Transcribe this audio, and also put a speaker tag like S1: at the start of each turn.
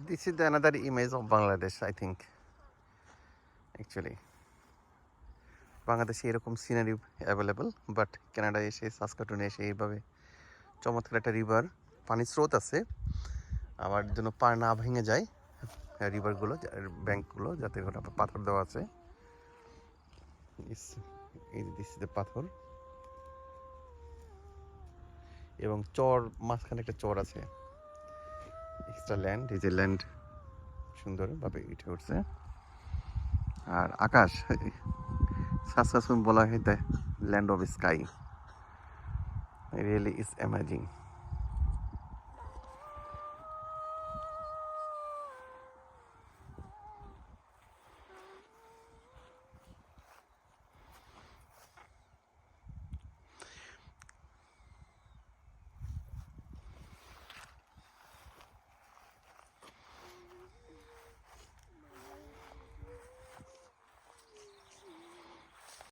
S1: this is another image of Bangladesh, I think. Actually, বাংলাদেশে এরকম scenery available, but কানাডায় এসে সাসকাটুনে এসে এইভাবে চমৎকার একটা রিভার, পানির স্রোত আছে, আমার জন্য পা না ভেঙে যায় রিভারগুলো, ব্যাঙ্কগুলো, যাতে করে পাথর দেওয়া আছে। এই দিস পাথর এবং চর, মাঝখানে একটা চর আছে, এক্সট্রা ল্যান্ড। এই যে ল্যান্ড সুন্দরভাবে উঠে উঠছে। আর আকাশ, সাসকাচুয়ান বলা হয় the land of sky, really is amazing.